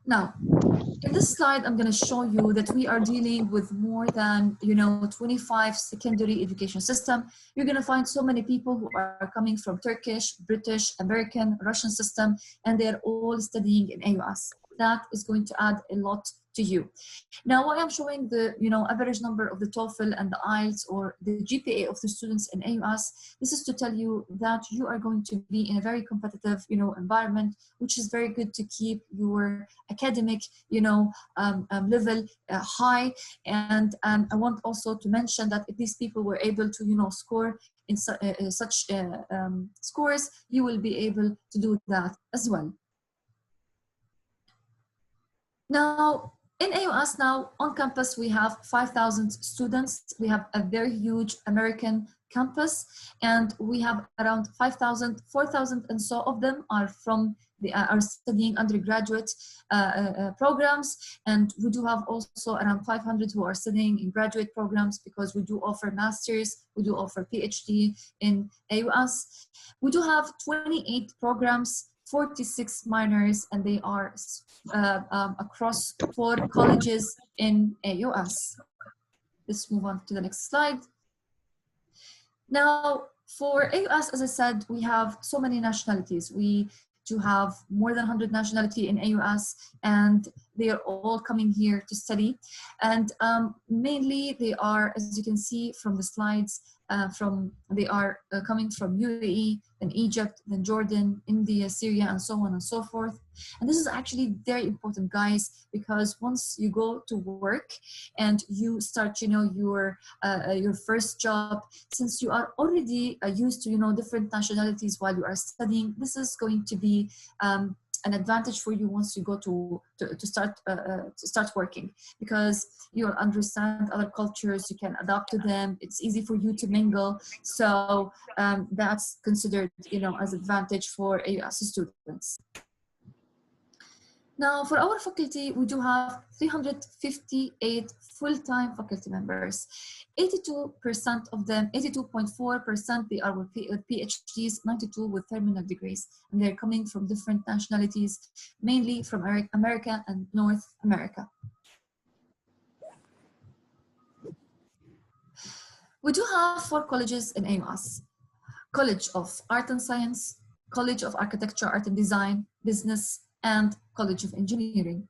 Now, in this slide, I'm going to show you that we are dealing with more than, 25 secondary education system. You're going to find so many people who are coming from Turkish, British, American, Russian system, and they're all studying in AUS. That is going to add a lot to you. Now, why I'm showing the, average number of the TOEFL and the IELTS or the GPA of the students in AUS, this is to tell you that you are going to be in a very competitive, environment, which is very good to keep your academic, level high. And I want also to mention that if these people were able to, score in such scores, you will be able to do that as well. Now, in AUS now, on campus, we have 5,000 students. We have a very huge American campus, and we have around 5,000, 4,000 and so of them are from are studying undergraduate programs, and we do have also around 500 who are studying in graduate programs, because we do offer masters, we do offer PhD in AUS. We do have 28 programs, 46 minors, and they are across 4 colleges in AUS. Let's move on to the next slide. Now, for AUS, as I said, we have so many nationalities. We do have more than 100 nationality in AUS, and they are all coming here to study. And mainly they are, as you can see from the slides, they are coming from UAE, then Egypt, then Jordan, India, Syria, and so on and so forth. And this is actually very important, guys, because once you go to work and you start, your first job, since you are already used to, different nationalities while you are studying, this is going to be an advantage for you once you go to start working, because you'll understand other cultures, you can adapt to them, it's easy for you to mingle. So that's considered, as advantage for AUS students. Now, for our faculty, we do have 358 full-time faculty members. 82% of them, 82.4%, they are with PhDs, 92 with terminal degrees, and they're coming from different nationalities, mainly from America and North America. We do have 4 colleges in AUS: College of Art and Science, College of Architecture, Art and Design, Business, and College of Engineering.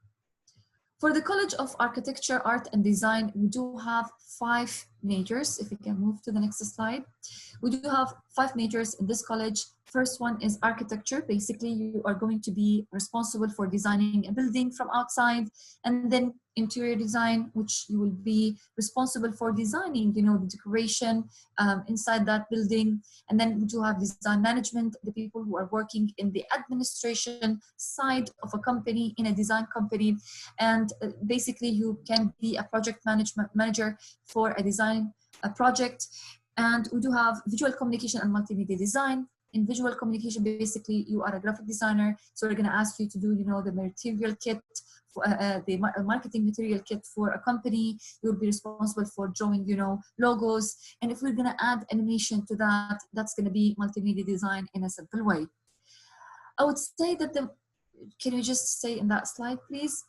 For the College of Architecture, Art and Design, we do have 5 majors. If we can move to the next slide. We do have 5 majors in this college. First one is architecture. Basically, you are going to be responsible for designing a building from outside, and then interior design, which you will be responsible for designing, the decoration inside that building. And then we do have design management, the people who are working in the administration side of a company, in a design company. And basically, you can be a project manager for a design project. And we do have visual communication and multimedia design. In visual communication, basically, you are a graphic designer, so we're going to ask you to do, the material kit, the marketing material kit for a company. You'll be responsible for drawing, logos. And if we're going to add animation to that, that's going to be multimedia design in a simple way. I would say that can you just stay in that slide, please?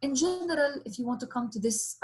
In general, if you want to come to this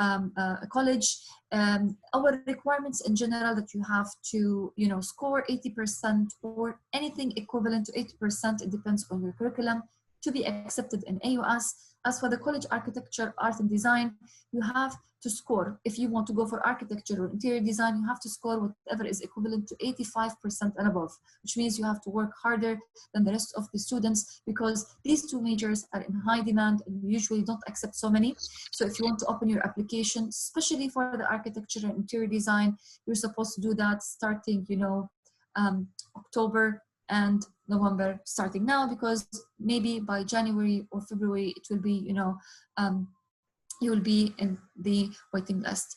college, our requirements in general that you have to, score 80% or anything equivalent to 80%, it depends on your curriculum, to be accepted in AUS. As for the College Architecture, Art and Design, you have to score. If you want to go for architecture or interior design, you have to score whatever is equivalent to 85% and above, which means you have to work harder than the rest of the students, because these 2 majors are in high demand and we usually don't accept so many. So if you want to open your application, especially for the architecture and interior design, you're supposed to do that starting, October and November, starting now, because maybe by January or February it will be, you will be in the waiting list.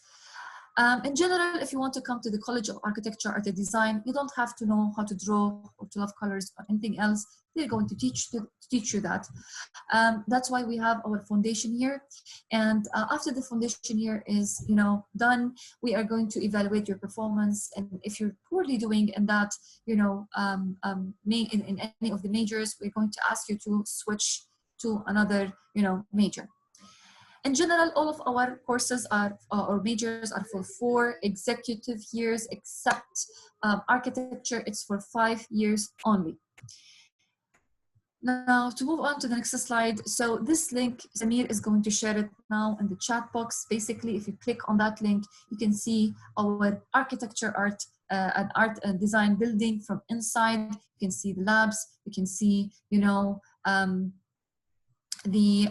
In general, if you want to come to the College of Architecture, Art and Design, you don't have to know how to draw or to love colors or anything else. They're going to teach you that. That's why we have our foundation year. And after the foundation year is done, we are going to evaluate your performance. And if you're poorly doing in that, in any of the majors, we're going to ask you to switch to another, major. In general, all of our courses are, or majors are for 4 executive years, except architecture, it's for 5 years only. Now, to move on to the next slide. So this link, Samir is going to share it now in the chat box. Basically, if you click on that link, you can see our architecture art and art and design building from inside. You can see the labs. You can see, the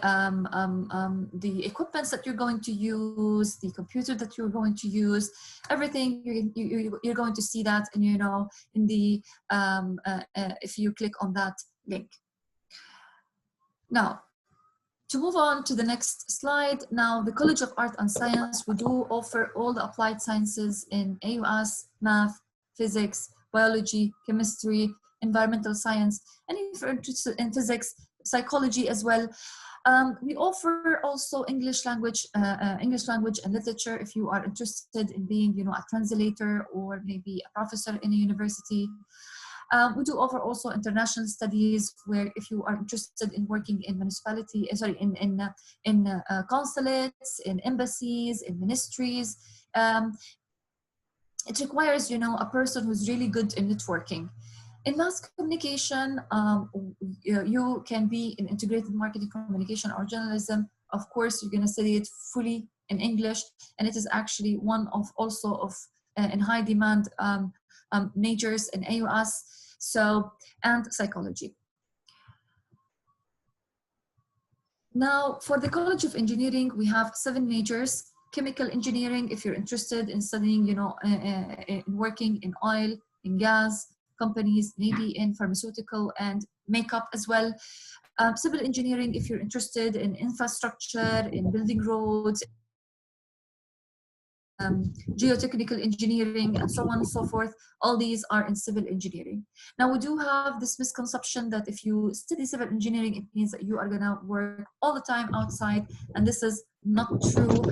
equipments that you're going to use, the computer that you're going to use, everything. You're going to see that, and in the if you click on that link. Now, to move on to the next slide. Now, the College of Art and Science, we do offer all the applied sciences in AUS, math, physics, biology, chemistry, environmental science, and if you're interested in physics, psychology as well. We offer also English language and literature if you are interested in being, a translator or maybe a professor in a university. We do offer also international studies, where if you are interested in working in in consulates, in embassies, in ministries, it requires, a person who's really good in networking. In mass communication, you can be in integrated marketing, communication, or journalism. Of course, you're going to study it fully in English, and it is actually one of in high demand majors in AUS, and psychology. Now, for the College of Engineering, we have 7 majors. Chemical engineering, if you're interested in studying, in working in oil, in gas companies, maybe in pharmaceutical and makeup as well. Civil engineering, if you're interested in infrastructure, in building roads, geotechnical engineering, and so on and so forth. All these are in civil engineering. Now, we do have this misconception that if you study civil engineering, it means that you are going to work all the time outside, and this is not true.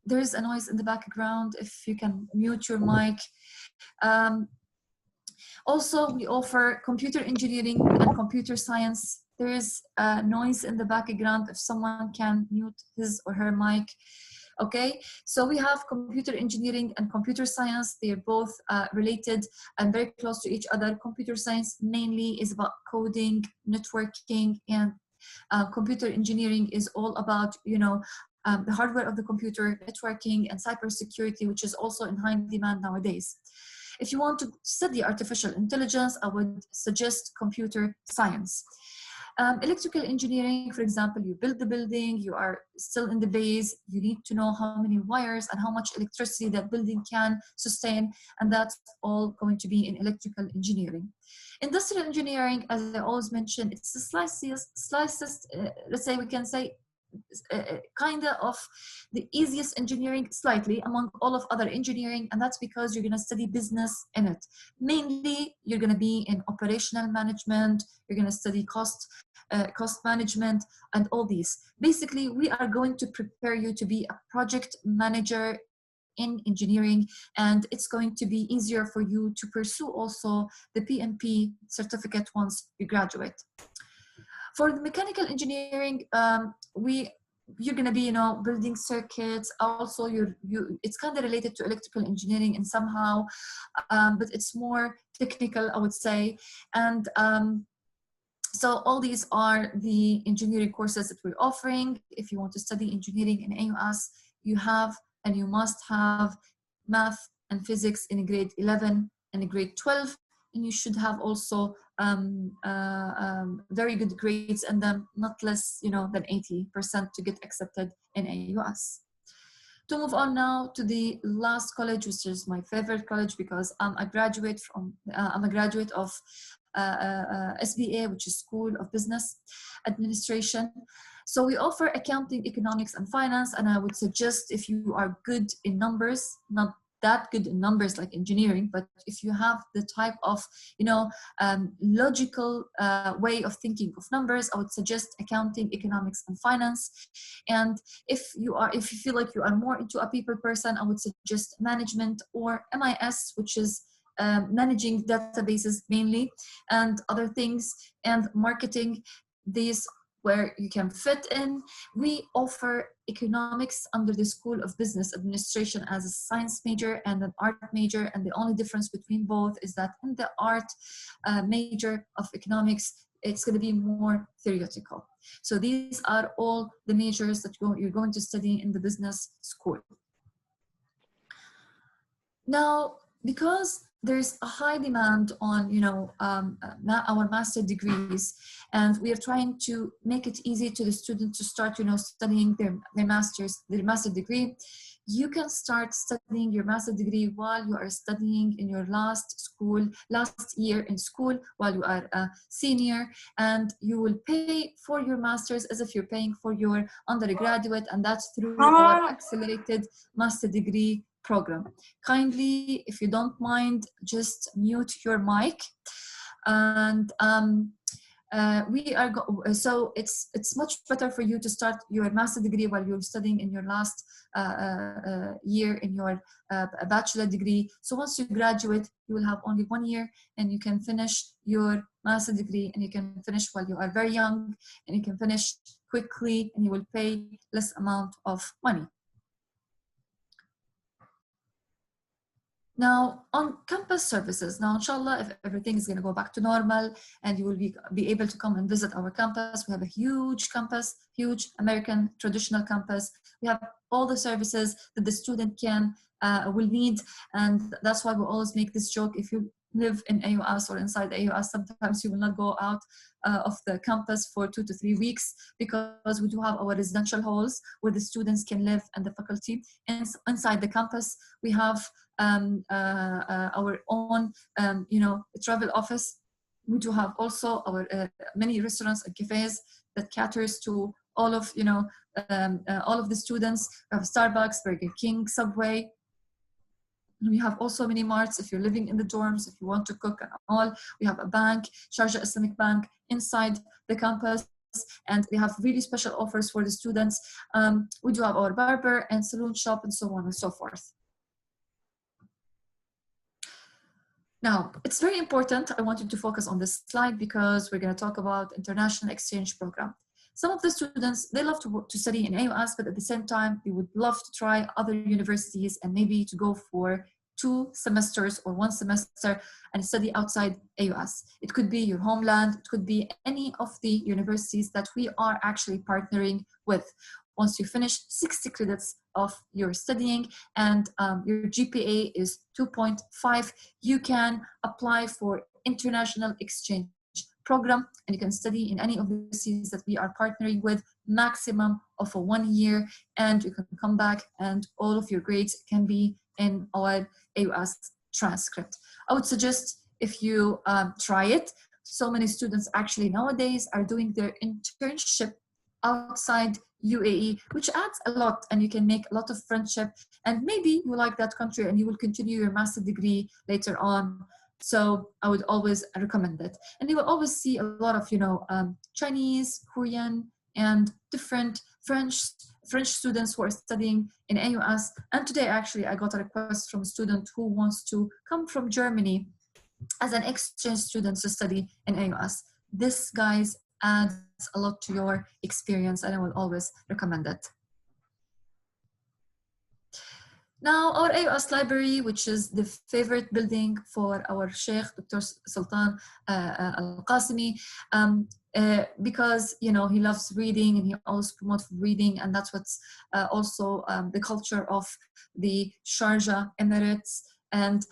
There is a noise in the background. If you can mute your mic. Also, we offer computer engineering and computer science. There is a noise in the background. If someone can mute his or her mic. Okay, so we have computer engineering and computer science. They are both related and very close to each other. Computer science mainly is about coding, networking, and computer engineering is all about, the hardware of the computer, networking, and cybersecurity, which is also in high demand nowadays. If you want to study artificial intelligence, I would suggest computer science. Electrical engineering, for example, you build the building, you are still in the base, you need to know how many wires and how much electricity that building can sustain, and that's all going to be in electrical engineering. Industrial engineering, as I always mention, it's the slightest, let's say we can say, kind of the easiest engineering slightly among all of other engineering, and that's because you're going to study business in it. Mainly, you're going to be in operational management, you're going to study cost management, and all these. Basically, we are going to prepare you to be a project manager in engineering, and it's going to be easier for you to pursue also the PMP certificate once you graduate. For the mechanical engineering, you're going to be, building circuits. Also, it's kind of related to electrical engineering and somehow, but it's more technical, I would say. And so all these are the engineering courses that we're offering. If you want to study engineering in AUS, you have and you must have math and physics in grade 11 and grade 12. And you should have also very good grades and then not less, than 80% to get accepted in AUS. To move on now to the last college, which is my favorite college because I'm a graduate of SBA, which is School of Business Administration. So we offer accounting, economics, and finance. And I would suggest if you are good in numbers, not that good in numbers like engineering, but if you have the type of, logical way of thinking of numbers, I would suggest accounting, economics, and finance. And if you feel like you are more into a people person, I would suggest management or MIS, which is managing databases mainly, and other things, and marketing. These where you can fit in. We offer economics under the School of Business Administration as a science major and an art major, and the only difference between both is that in the art major of economics, it's going to be more theoretical. So these are all the majors that you're going to study in the business school. Now, because there's a high demand on, our master degrees, and we are trying to make it easy to the student to start, studying their master degree. You can start studying your master degree while you are studying in your last year in school, while you are a senior, and you will pay for your master's as if you're paying for your undergraduate, and that's through our accelerated master degree program. Kindly, if you don't mind, just mute your mic. And so it's much better for you to start your master degree while you're studying in your last year in your bachelor degree. So once you graduate, you will have only 1 year, and you can finish your master degree, and you can finish while you are very young, and you can finish quickly, and you will pay less amount of money. Now, on campus services, now inshallah, if everything is going to go back to normal and you will be able to come and visit our campus, we have a huge campus, huge American traditional campus. We have all the services that the student will need, and that's why we always make this joke. If you live in AUS or inside AUS, sometimes you will not go out of the campus for 2 to 3 weeks, because we do have our residential halls where the students can live and the faculty. And inside the campus, we have our own, travel office. We do have also our many restaurants and cafes that caters to all of the students. We have Starbucks, Burger King, Subway. We have also mini marts if you're living in the dorms, if you want to cook and all. We have a bank, Sharjah Islamic Bank, inside the campus, and they have really special offers for the students. We do have our barber and salon shop and so on and so forth. Now, it's very important. I wanted to focus on this slide because we're going to talk about international exchange program. Some of the students, they love to study in AUS, but at the same time, they would love to try other universities and maybe to go for 2 semesters or 1 semester and study outside AUS. It could be your homeland, it could be any of the universities that we are actually partnering with. Once you finish 60 credits of your studying and your GPA is 2.5, you can apply for international exchange program, and you can study in any of the universities that we are partnering with, maximum of 1 year, and you can come back and all of your grades can be in our AUS transcript. I would suggest if you try it. So many students actually nowadays are doing their internship outside UAE, which adds a lot, and you can make a lot of friendship, and maybe you like that country and you will continue your master degree later on. So I would always recommend it. And you will always see a lot of, Chinese, Korean, and different French students who are studying in AUS. And today, actually, I got a request from a student who wants to come from Germany as an exchange student to study in AUS. This, guys, adds a lot to your experience, and I will always recommend it. Now, our AUS library, which is the favorite building for our Sheikh, Dr. Sultan Al-Qasimi, because, he loves reading and he always promotes reading, and that's what's also the culture of the Sharjah Emirates. And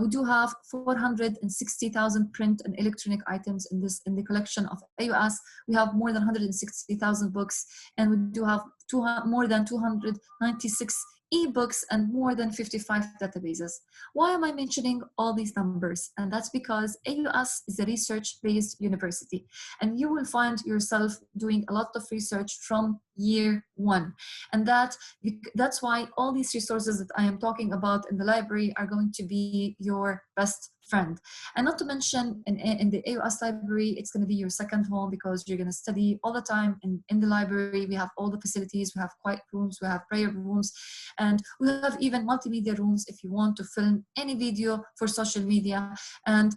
we do have 460,000 print and electronic items in the collection of AUS. We have more than 160,000 books, and we do have more than 296 ebooks and more than 55 databases. Why am I mentioning all these numbers? And that's because AUS is a research-based university, and you will find yourself doing a lot of research from year 1. And that's why all these resources that I am talking about in the library are going to be your best friend. And not to mention in the AUS library, it's going to be your second home because you're going to study all the time in the library. We have all the facilities, we have quiet rooms, we have prayer rooms, and we have even multimedia rooms if you want to film any video for social media. And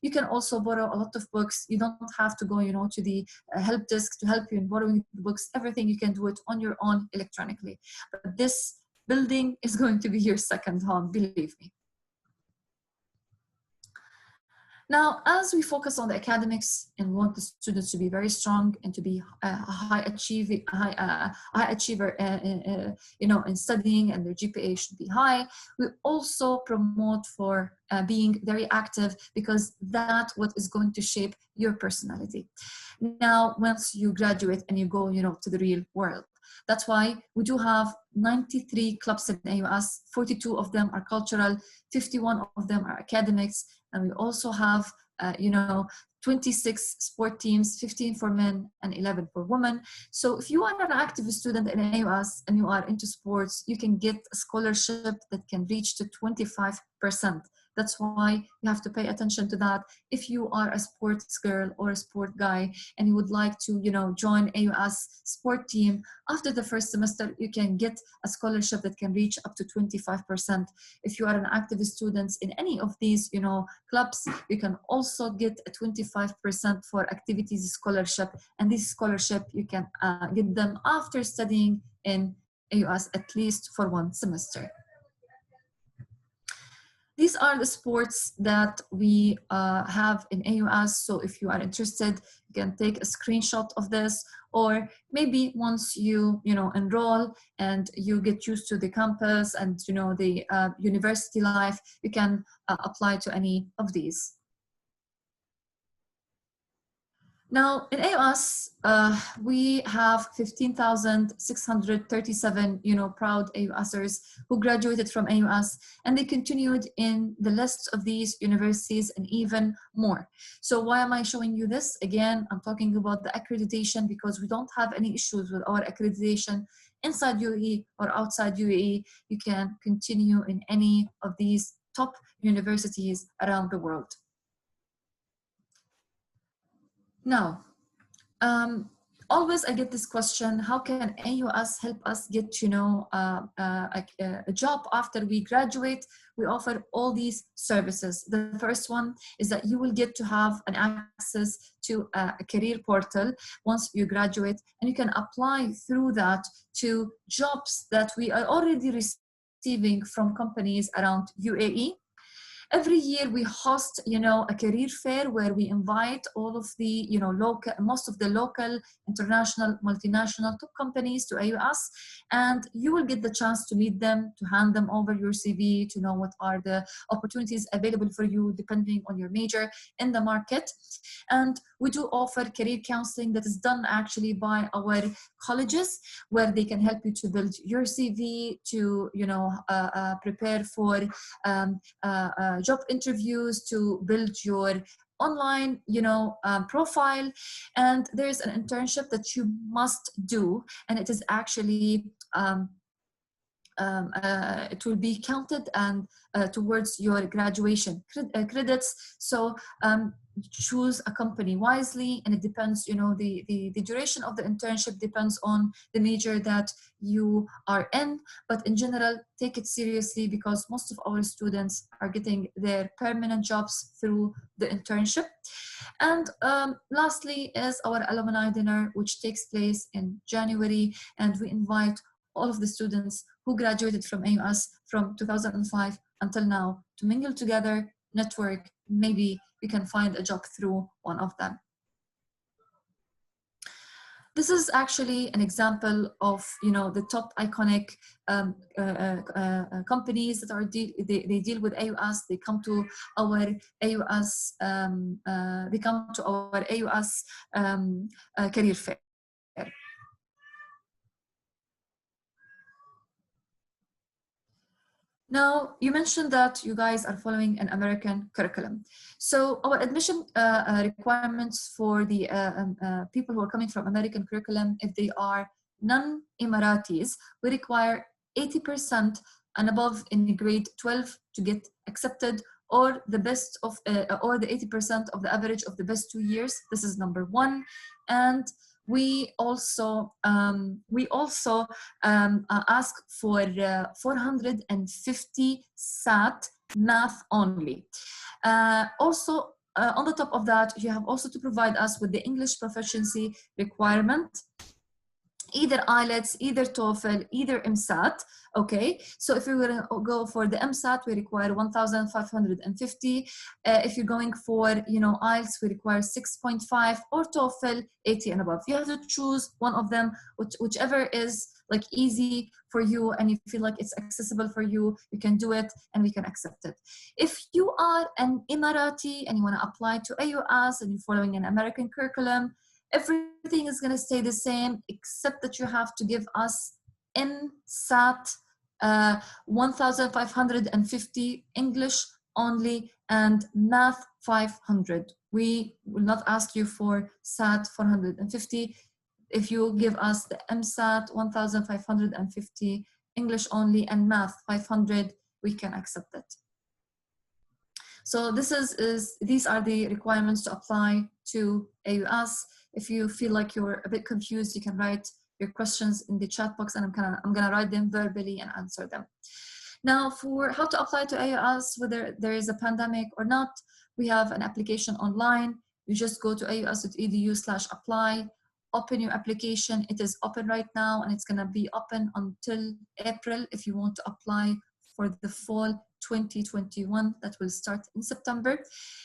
you can also borrow a lot of books. You don't have to go, to the help desk to help you in borrowing the books. Everything you can do it on your own electronically. But this building is going to be your second home, believe me. Now, as we focus on the academics and want the students to be very strong and to be a high achiever, in studying, and their GPA should be high, we also promote for being very active, because that's what is going to shape your personality. Now, once you graduate and you go, to the real world. That's why we do have 93 clubs in AUS, 42 of them are cultural, 51 of them are academics, and we also have, 26 sport teams, 15 for men and 11 for women. So if you are an active student in AUS and you are into sports, you can get a scholarship that can reach to 25%. That's why you have to pay attention to that. If you are a sports girl or a sport guy and you would like to, join AUS sport team, after the first semester, you can get a scholarship that can reach up to 25%. If you are an active student in any of these, clubs, you can also get a 25% for activities scholarship. And this scholarship, you can get them after studying in AUS at least for one semester. These are the sports that we have in AUS. So if you are interested, you can take a screenshot of this, or maybe once you enroll and you get used to the campus and the university life, you can apply to any of these. Now, in AUS, we have 15,637, proud AUSers who graduated from AUS, and they continued in the list of these universities and even more. So why am I showing you this? Again, I'm talking about the accreditation, because we don't have any issues with our accreditation inside UAE or outside UAE. You can continue in any of these top universities around the world. Now, always I get this question: how can AUS help us get a job after we graduate? We offer all these services. The first one is that you will get to have an access to a career portal once you graduate, and you can apply through that to jobs that we are already receiving from companies around UAE. Every year we host, a career fair where we invite all of the, most of the local, international, multinational top companies to AUS, and you will get the chance to meet them, to hand them over your CV, to know what are the opportunities available for you depending on your major in the market. And we do offer career counseling that is done actually by our colleges, where they can help you to build your CV, to prepare for job interviews, to build your online profile. And there's an internship that you must do, and it is actually it will be counted and towards your graduation credits. So choose a company wisely, and it depends, the duration of the internship depends on the major that you are in, but in general, take it seriously, because most of our students are getting their permanent jobs through the internship. And lastly is our alumni dinner, which takes place in January, and we invite all of the students who graduated from AUS from 2005 until now to mingle together, network. Maybe we can find a job through one of them. This is actually an example of the top iconic companies that are they deal with AUS. They come to our AUS. Career fair. Now, you mentioned that you guys are following an American curriculum. So our admission requirements for the people who are coming from American curriculum, if they are non-Emiratis, we require 80% and above in grade 12 to get accepted, or the best of or the 80% of the average of the best 2 years. This is number one. And we also ask for 450 SAT math only. Also, on the top of that, you have also to provide us with the English proficiency requirement, either IELTS, either TOEFL, either MSAT. Okay, so if we're going to go for the MSAT, we require 1,550. If you're going for, IELTS, we require 6.5, or TOEFL 80 and above. You have to choose one of them, whichever is like easy for you and you feel like it's accessible for you. You can do it and we can accept it. If you are an Emirati and you want to apply to AUS and you're following an American curriculum, everything is going to stay the same, except that you have to give us MSAT 1,550 English only and math 500. We will not ask you for SAT 450. If you give us the MSAT 1,550 English only and math 500, we can accept it. So these are the requirements to apply to AUS. If you feel like you're a bit confused, you can write your questions in the chat box and I'm gonna write them verbally and answer them. Now, for how to apply to AUS, whether there is a pandemic or not, we have an application online. You just go to aus.edu/apply, open your application. It is open right now and it's gonna be open until April if you want to apply for the fall 2021 that will start in September.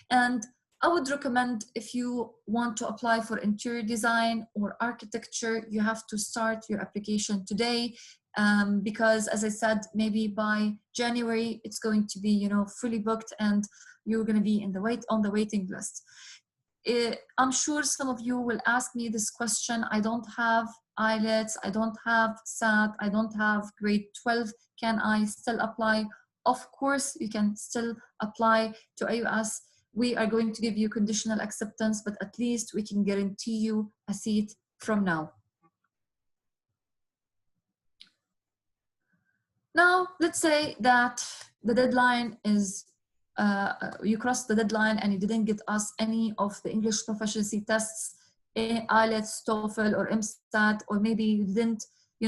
And I would recommend, if you want to apply for interior design or architecture, you have to start your application today, because as I said, maybe by January it's going to be fully booked and you're going to be on the waiting list. I'm sure some of you will ask me this question: I don't have IELTS, I don't have SAT, I don't have grade 12. Can I still apply? Of course you can still apply to AUS. We are going to give you conditional acceptance, but at least we can guarantee you a seat from now. Now, let's say that the deadline is, you crossed the deadline and you didn't get us any of the English proficiency tests, IELTS, TOEFL, or MSAT, or maybe you didn't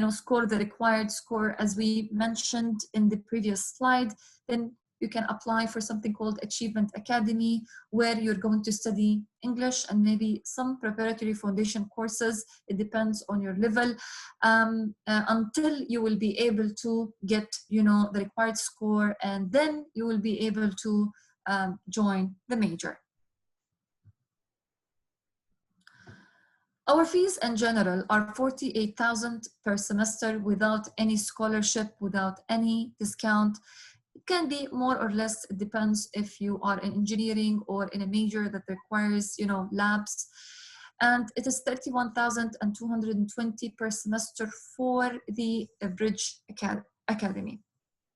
score the required score as we mentioned in the previous slide, then you can apply for something called Achievement Academy, where you're going to study English and maybe some preparatory foundation courses. It depends on your level, until you will be able to get the required score, and then you will be able to join the major. Our fees in general are $48,000 per semester without any scholarship, without any discount. It can be more or less, it depends if you are in engineering or in a major that requires, labs. And it is $31,220 per semester for the Bridge Academy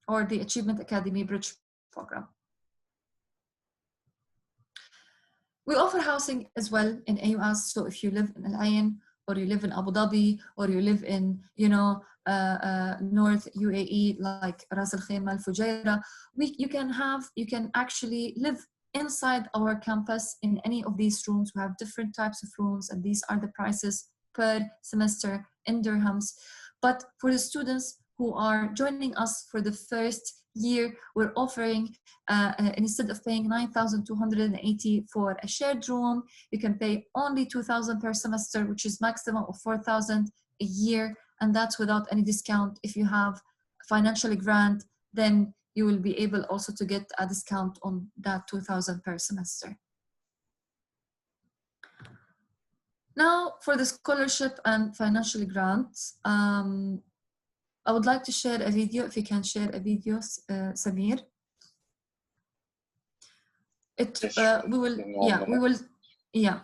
or the Achievement Academy Bridge program. We offer housing as well in AUS. So if you live in Al Ain, or you live in Abu Dhabi, or you live in, North UAE, like Ras Al Khaimah, Al Fujairah, you can actually live inside our campus in any of these rooms. We have different types of rooms, and these are the prices per semester in dirhams. But for the students who are joining us for the first year, we're offering, instead of paying 9,280 for a shared room, you can pay only 2,000 per semester, which is maximum of 4,000 a year, and that's without any discount. If you have a financial grant, then you will be able also to get a discount on that 2,000 per semester. Now, for the scholarship and financial grants, I would like to share a video. If you can share a video, Samir.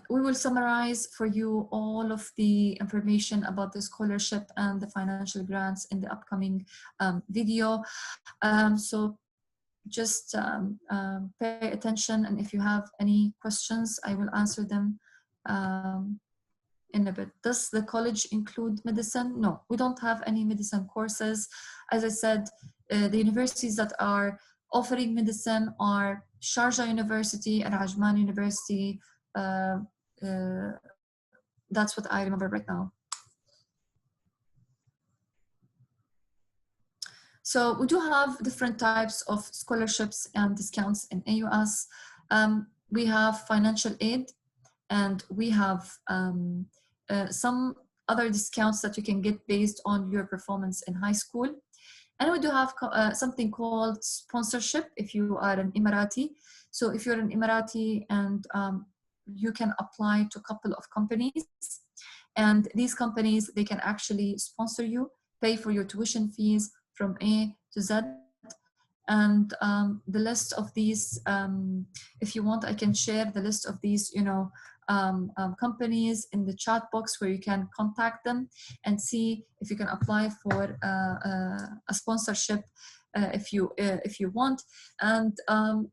We will summarize for you all of the information about the scholarship and the financial grants in the upcoming video. So just pay attention, and if you have any questions, I will answer them in a bit. Does the college include medicine? No, we don't have any medicine courses. As I said, the universities that are offering medicine are Sharjah University, and Ajman University. That's what I remember right now. So we do have different types of scholarships and discounts in AUS. We have financial aid, and we have some other discounts that you can get based on your performance in high school. And we do have something called sponsorship if you are an Emirati. So if you're an Emirati and you can apply to a couple of companies, and these companies, they can actually sponsor you, pay for your tuition fees from A to Z. And the list of these, if you want, I can share the list of these, companies in the chat box where you can contact them and see if you can apply for a sponsorship if you want. And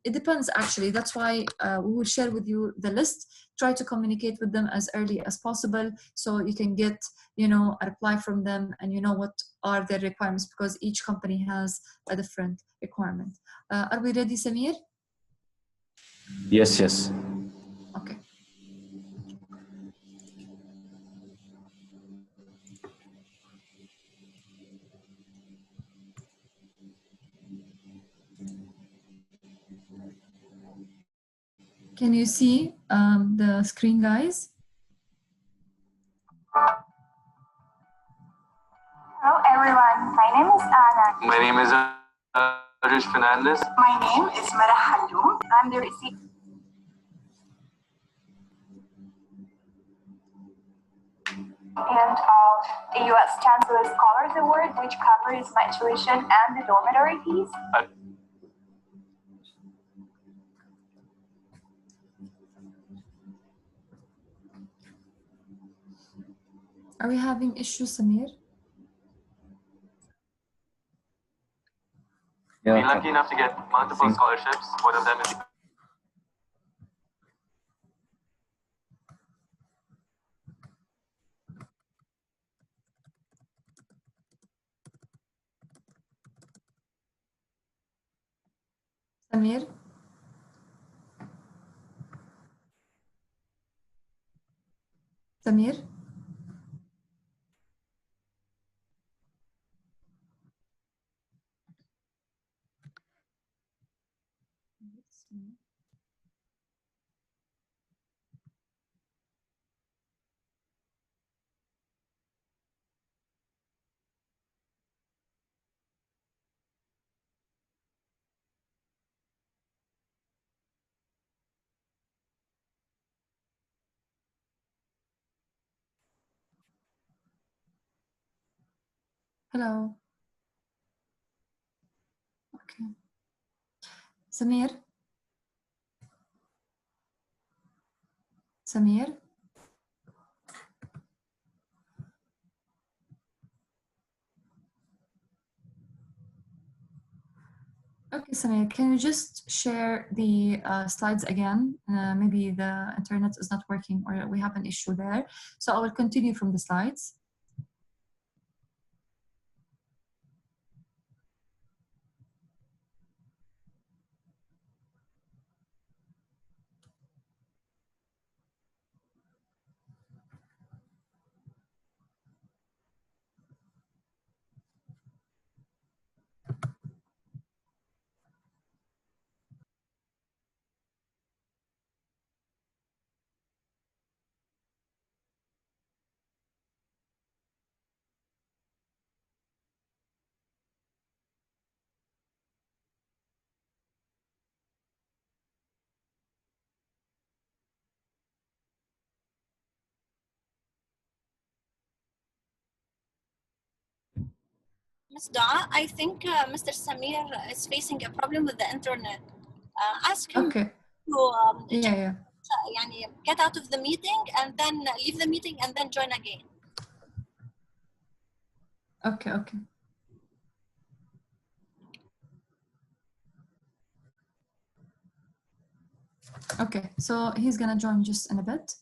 it depends, actually. That's why we will share with you the list. Try to communicate with them as early as possible so you can get a reply from them, and what are their requirements, because each company has a different requirement. Are we ready, Samir? Yes. Okay. Can you see the screen, guys? Hello everyone, my name is Anna. My name is Arish Fernandez. My name is Mara Halloum. I'm the receiver. And of the U.S. Chancellor Scholars Award, which covers my tuition and the dormitory fees. Are we having issues, Samir? Yeah. We're lucky enough to get multiple scholarships. One of them is Samir? Samir? Hello. Okay. Samir? Samir? Okay, Samir, can you just share the slides again? Maybe the internet is not working or we have an issue there. So I will continue from the slides. Ms. Dua, I think Mr. Samir is facing a problem with the internet. Ask him Okay. to get out of the meeting and then leave the meeting and then join again. Okay. Okay, so he's gonna join just in a bit.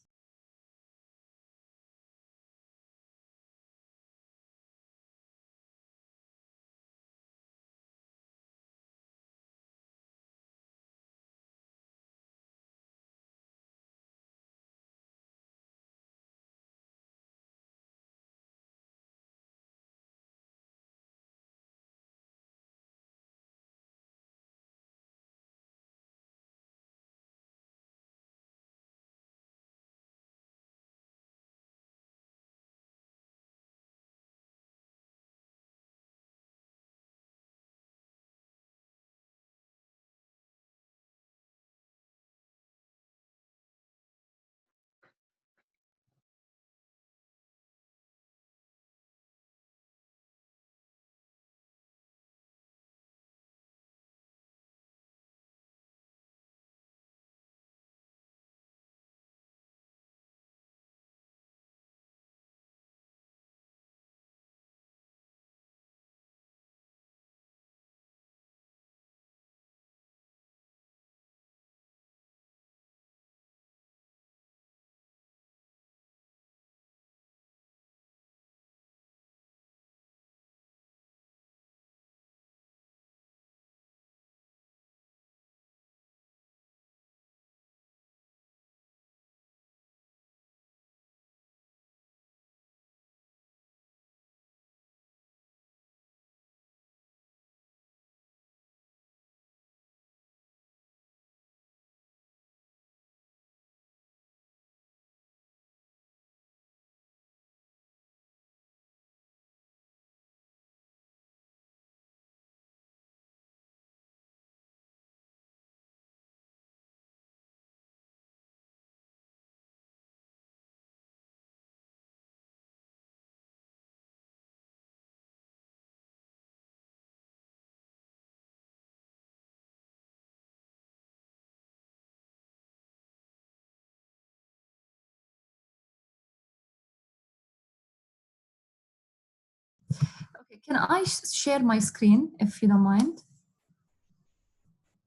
Can I share my screen, if you don't mind?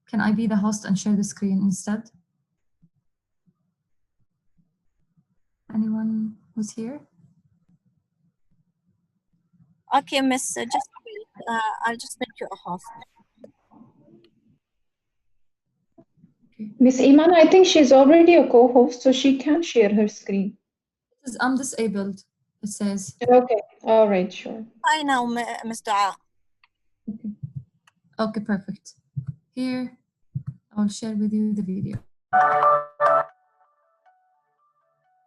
Can I be the host and share the screen instead? Anyone who's here? Okay, Miss, just wait. I'll just make you a host. Miss Iman, I think she's already a co-host, so she can share her screen. I'm disabled, it says. Okay, all right, sure. Hi now, Miss Dua. Okay, perfect. Here, I'll share with you the video.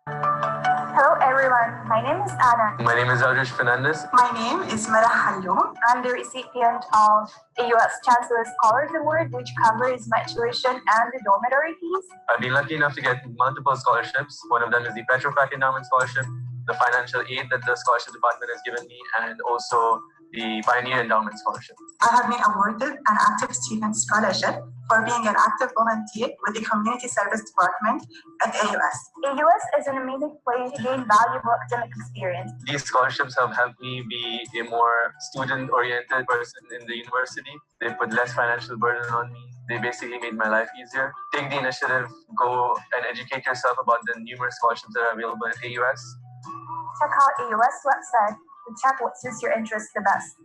Hello everyone, my name is Anna. My name is Sharjah Fernandez. My name is Mara Halloum. I'm the recipient of the U.S. Chancellor Scholars Award, which covers my tuition and the dormitory fees. I've been lucky enough to get multiple scholarships. One of them is the Petrofac Endowment Scholarship, the financial aid that the scholarship department has given me, and also the Pioneer Endowment Scholarship. I have been awarded an active student scholarship for being an active volunteer with the Community Service Department at AUS. AUS is an amazing place to gain valuable academic experience. These scholarships have helped me be a more student-oriented person in the university. They put less financial burden on me. They basically made my life easier. Take the initiative, go and educate yourself about the numerous scholarships that are available at AUS. Check out AUS website to check what suits your interests the best.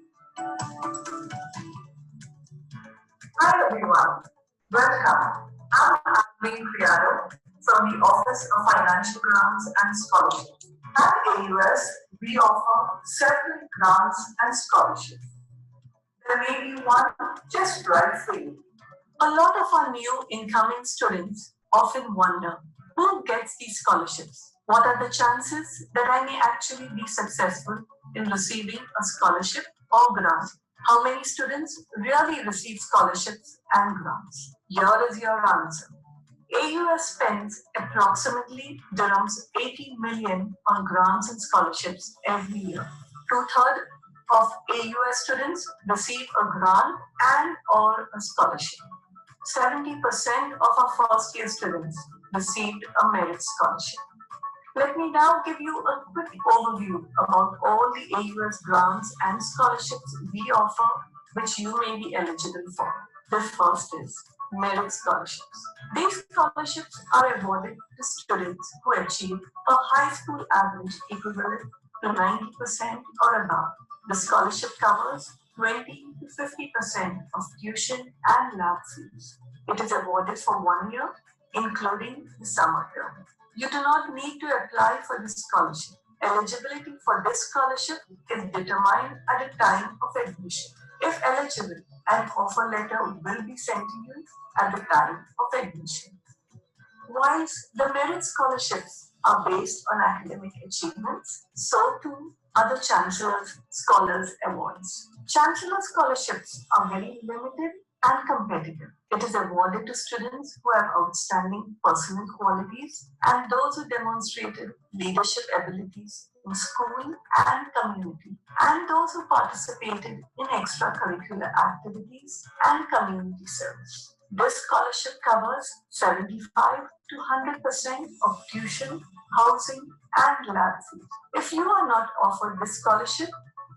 Hi everyone, welcome. I'm Amin Criado from the Office of Financial Grants and Scholarships. At AUS, we offer several grants and scholarships. There may be one just right for you. A lot of our new incoming students often wonder, who gets these scholarships? What are the chances that I may actually be successful in receiving a scholarship or grant? How many students really receive scholarships and grants? Here is your answer. AUS spends approximately dirhams 80 million on grants and scholarships every year. 2/3 of AUS students receive a grant and or a scholarship. 70% of our first year students received a merit scholarship. Let me now give you a quick overview about all the AUS grants and scholarships we offer, which you may be eligible for. The first is merit scholarships. These scholarships are awarded to students who achieve a high school average equivalent to 90% or above. The scholarship covers 20 to 50% of tuition and lab fees. It is awarded for 1 year, including the summer term. You do not need to apply for this scholarship. Eligibility for this scholarship is determined at the time of admission. If eligible, an offer letter will be sent to you at the time of admission. Whilst the merit scholarships are based on academic achievements, so too are the Chancellor's Scholars Awards. Chancellor scholarships are very limited and competitive. It is awarded to students who have outstanding personal qualities and those who demonstrated leadership abilities in school and community, and those who participated in extracurricular activities and community service. This scholarship covers 75 to 100% of tuition, housing, and lab fees. If you are not offered this scholarship,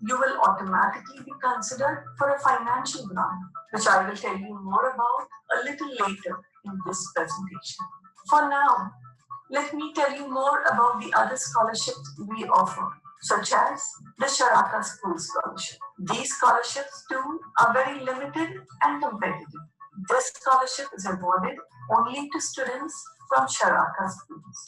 you will automatically be considered for a financial grant, which I will tell you more about a little later in this presentation. For now, let me tell you more about the other scholarships we offer, such as the Sharjah School Scholarship. These scholarships too are very limited and competitive. This scholarship is awarded only to students from Sharjah schools.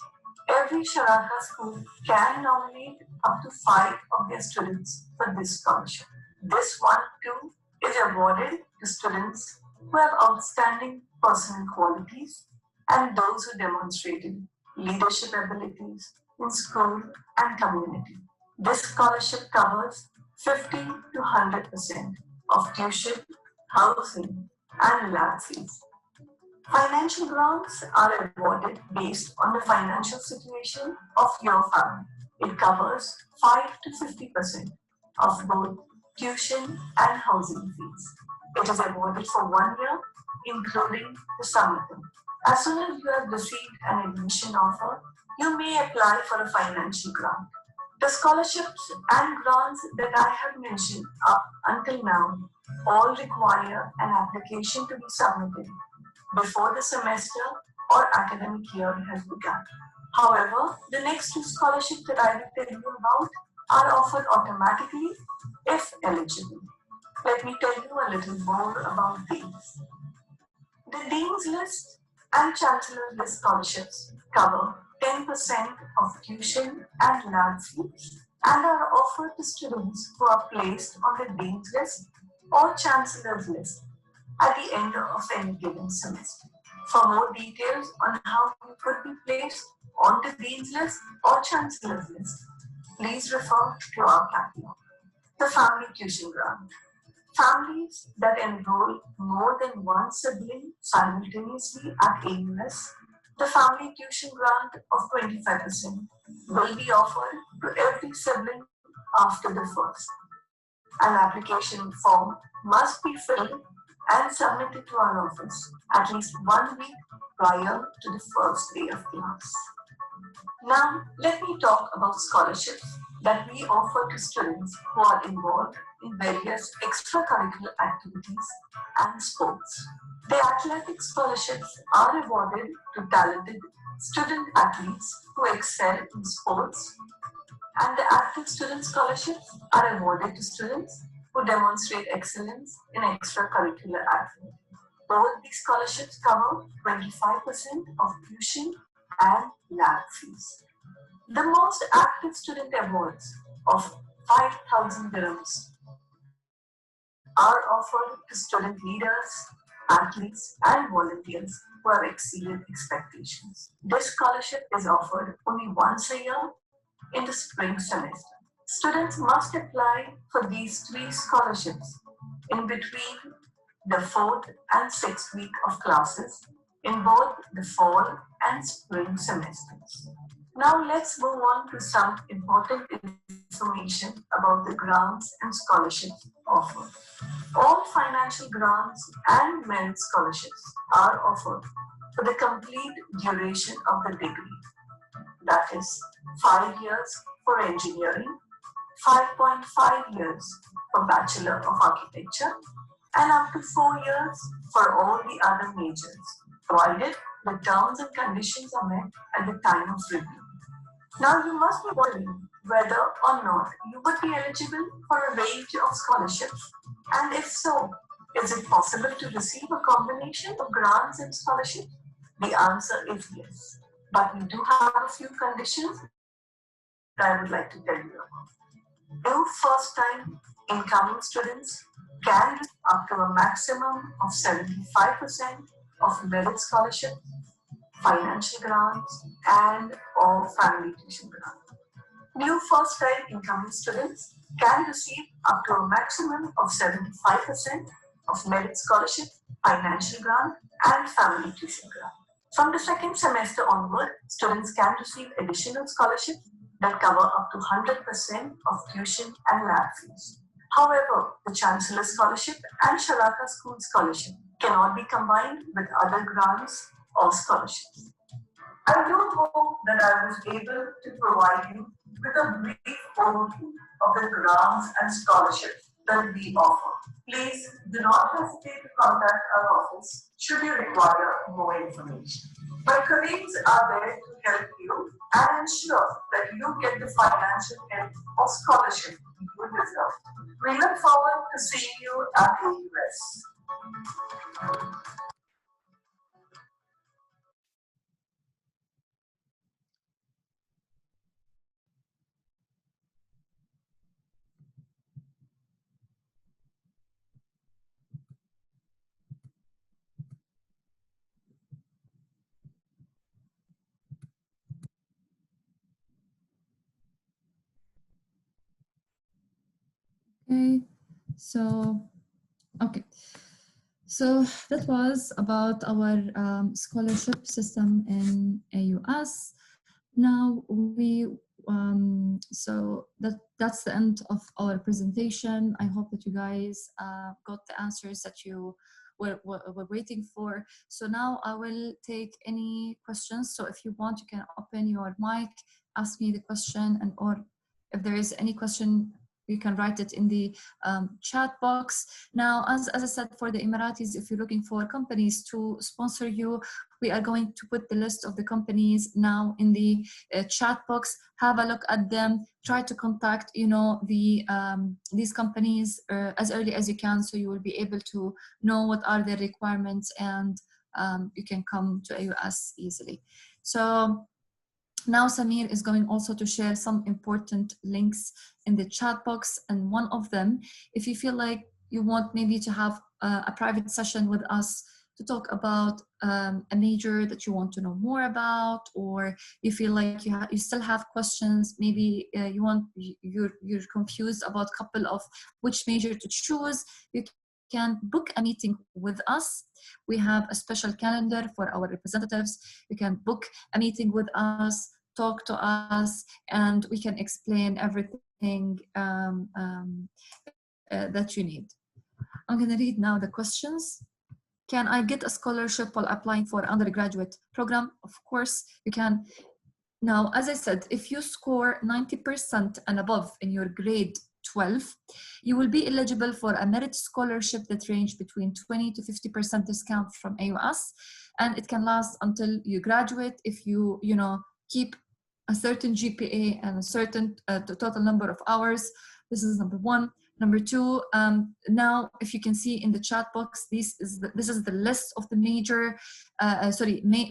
Every Sharjah school can nominate up to 5 of their students for this scholarship. This one too is awarded to students who have outstanding personal qualities and those who demonstrated leadership abilities in school and community. This scholarship covers 50 to 100% of tuition, housing, and lab fees. Financial grants are awarded based on the financial situation of your family. It covers 5 to 50% of both tuition and housing fees. It is awarded for 1 year, including the summer term. As soon as you have received an admission offer, you may apply for a financial grant. The scholarships and grants that I have mentioned up until now all require an application to be submitted before the semester or academic year has begun. However, the next two scholarships that I will tell you about are offered automatically if eligible. Let me tell you a little more about these. The Dean's List and Chancellor's List scholarships cover 10% of tuition and lab fees and are offered to students who are placed on the Dean's List or Chancellor's List at the end of any given semester. For more details on how you could be placed on the Dean's List or Chancellor's List, please refer to our catalog. The Family Tuition Grant. Families that enroll more than one sibling simultaneously at AUS, the family tuition grant of 25% will be offered to every sibling after the first. An application form must be filled and submitted to our office at least 1 week prior to the first day of class. Now, let me talk about scholarships that we offer to students who are involved in various extracurricular activities and sports. The athletic scholarships are awarded to talented student athletes who excel in sports, and the active student scholarships are awarded to students who demonstrate excellence in extracurricular activities. Both these scholarships cover 25% of tuition and lab fees. The most active student awards of 5,000 dirhams are offered to student leaders, athletes, and volunteers who have exceeded expectations. This scholarship is offered only once a year in the spring semester. Students must apply for these three scholarships in between the 4th and 6th week of classes in both the fall and spring semesters. Now let's move on to some important information about the grants and scholarships offered. All financial grants and merit scholarships are offered for the complete duration of the degree. That is 5 years for engineering, 5.5 years for Bachelor of Architecture, and up to 4 years for all the other majors, provided the terms and conditions are met at the time of review. Now you must be wondering whether or not you would be eligible for a range of scholarships, and if so, is it possible to receive a combination of grants and scholarships? The answer is yes, but we do have a few conditions that I would like to tell you about. New first-time incoming students can receive up to a maximum of 75% of merit scholarships, financial grants, and or family tuition grants. New first-time incoming students can receive up to a maximum of 75% of merit scholarship, financial grant, and family tuition grant. From the second semester onward, students can receive additional scholarships that cover up to 100% of tuition and lab fees. However, the Chancellor Scholarship and Sharjah School Scholarship cannot be combined with other grants or scholarships. I do hope that I was able to provide you with a brief overview of the grants and scholarships that we offer. Please do not hesitate to contact our office should you require more information. My colleagues are there to help you and ensure that you get the financial help or scholarship you deserve. We look forward to seeing you at the US. Okay, so so that was about our scholarship system in AUS. Now so that's the end of our presentation. I hope that you guys got the answers that you were waiting for. So now I will take any questions. So if you want, you can open your mic, ask me the question, and or If there is any question, you can write it in the chat box. Now, as I said, for the Emiratis, if you're looking for companies to sponsor you, we are going to put the list of the companies now in the chat box. Have a look at them. Try to contact, you know, these companies as early as you can, so you will be able to know what are their requirements, and you can come to AUS easily. So now Samir is going also to share some important links in the chat box, and one of them, if you feel like you want maybe to have a private session with us to talk about a major that you want to know more about, or you feel like you still have questions, maybe you're confused about a couple of which major to choose, you can book a meeting with us. We have a special calendar for our representatives. You can book a meeting with us, talk to us, and we can explain everything that you need. I'm going to read now the questions. Can I get a scholarship while applying for undergraduate program? Of course you can. Now, as I said, if you score 90% and above in your grade 12, you will be eligible for a merit scholarship that range between 20 to 50% discount from AUS, and it can last until you graduate if you keep a certain GPA and a certain total number of hours. This is number one. Number two, now if you can see in the chat box, this is the list of the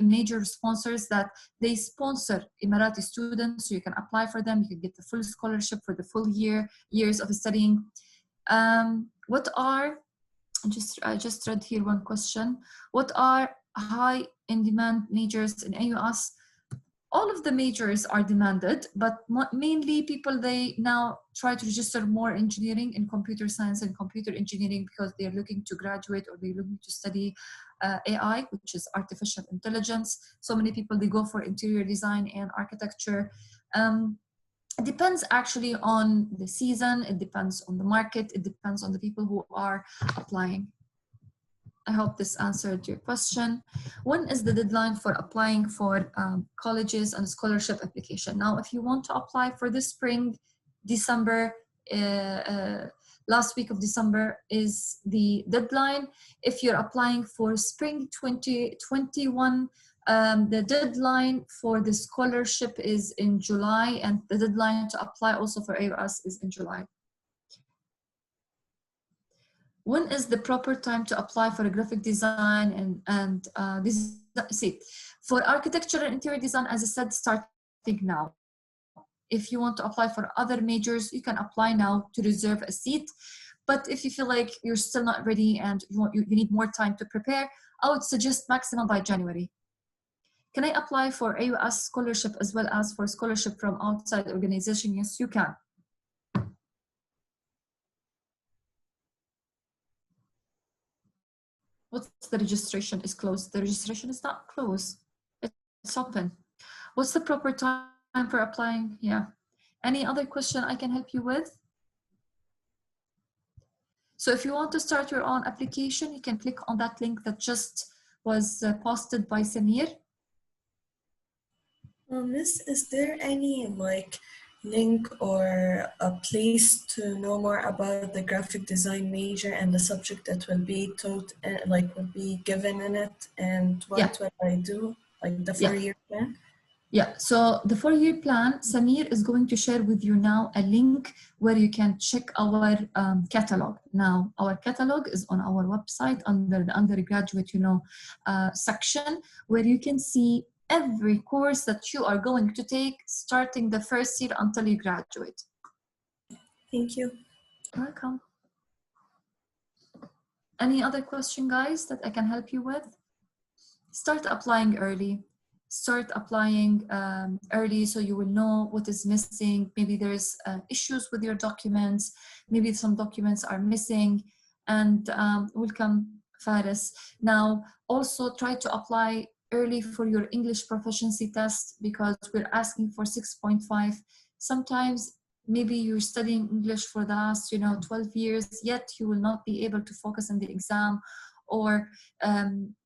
major sponsors that they sponsor Emirati students, so you can apply for them. You can get the full scholarship for the full years of studying. What are, I just read here one question, what are high in demand majors in AUS? All of the majors are demanded, but mainly people, they now try to register more engineering in computer science and computer engineering because they're looking to graduate or they're looking to study AI, which is artificial intelligence. So many people, they go for interior design and architecture. It depends actually on the season, it depends on the market, it depends on the people who are applying. I hope this answered your question. When is the deadline for applying for colleges and scholarship application? Now, if you want to apply for the spring, December, last week of December is the deadline. If you're applying for spring 2021, the deadline for the scholarship is in July, and the deadline to apply also for AUS is in July. When is the proper time to apply for a graphic design and this? See, for architecture and interior design, as I said, starting now. If you want to apply for other majors, you can apply now to reserve a seat. But if you feel like you're still not ready and you need more time to prepare, I would suggest maximum by January. Can I apply for AUS scholarship as well as for scholarship from outside organization? Yes, you can. What's the registration is closed? The registration is not closed. It's open. What's the proper time for applying? Yeah. Any other question I can help you with? So if you want to start your own application, you can click on that link that just was posted by Samir. Miss, is there any link or a place to know more about the graphic design major and the subject that will be taught, will be given in it, and what will I do, the 4-year plan? Yeah, so the 4-year plan, Samir is going to share with you now a link where you can check our catalog. Now, our catalog is on our website under the undergraduate, section, where you can see every course that you are going to take starting the first year until you graduate. Thank you. Welcome. Any other question, guys, that I can help you with? Start applying early. Start applying early so you will know what is missing. Maybe there's issues with your documents. Maybe some documents are missing. And welcome, Faris. Now, also try to apply early for your English proficiency test because we're asking for 6.5. Sometimes maybe you're studying English for the last 12 years, yet you will not be able to focus on the exam, or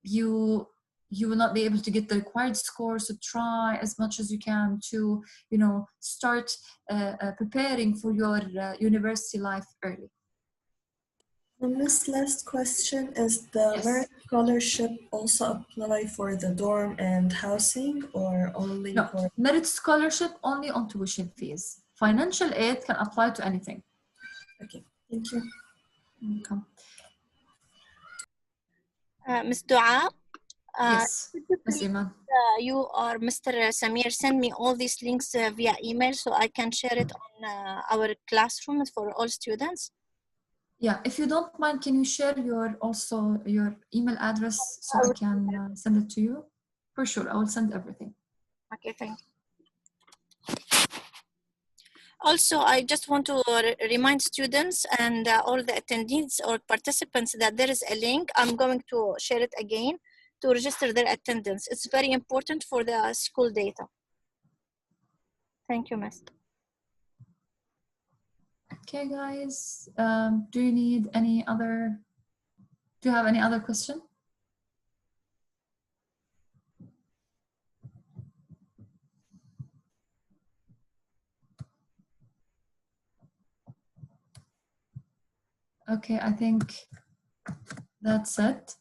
you you will not be able to get the required scores. So try as much as you can to, start preparing for your university life early. This last question, is the Yes. merit scholarship also apply for the dorm and housing, or only No, for? merit scholarship only on tuition fees. Financial aid can apply to anything. Okay, thank you. Okay. Ms. Dua, Yes, could you Ms. please, Iman. you or Mr. Samir send me all these links via email so I can share it on our classroom for all students? Yeah, if you don't mind, can you share also your email address so I can send it to you? For sure, I will send everything. Okay, thank you. Also, I just want to remind students and all the attendees or participants that there is a link. I'm going to share it again to register their attendance. It's very important for the school data. Thank you, Miss. Okay, guys, do you have any other question? Okay, I think that's it.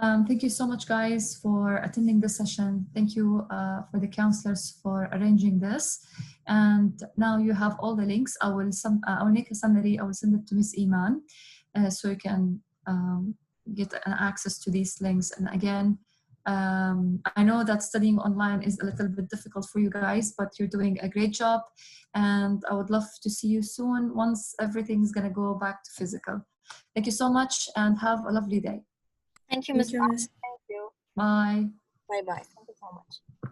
Thank you so much, guys, for attending this session. Thank you for the counselors for arranging this. And now you have all the links. I will make a summary. I will send it to Ms. Iman so you can get an access to these links. And again, I know that studying online is a little bit difficult for you guys, but you're doing a great job. And I would love to see you soon once everything's going to go back to physical. Thank you so much and have a lovely day. Thank you, Ms. Thank you, Miss. Thank you. Bye. Bye-bye. Thank you so much.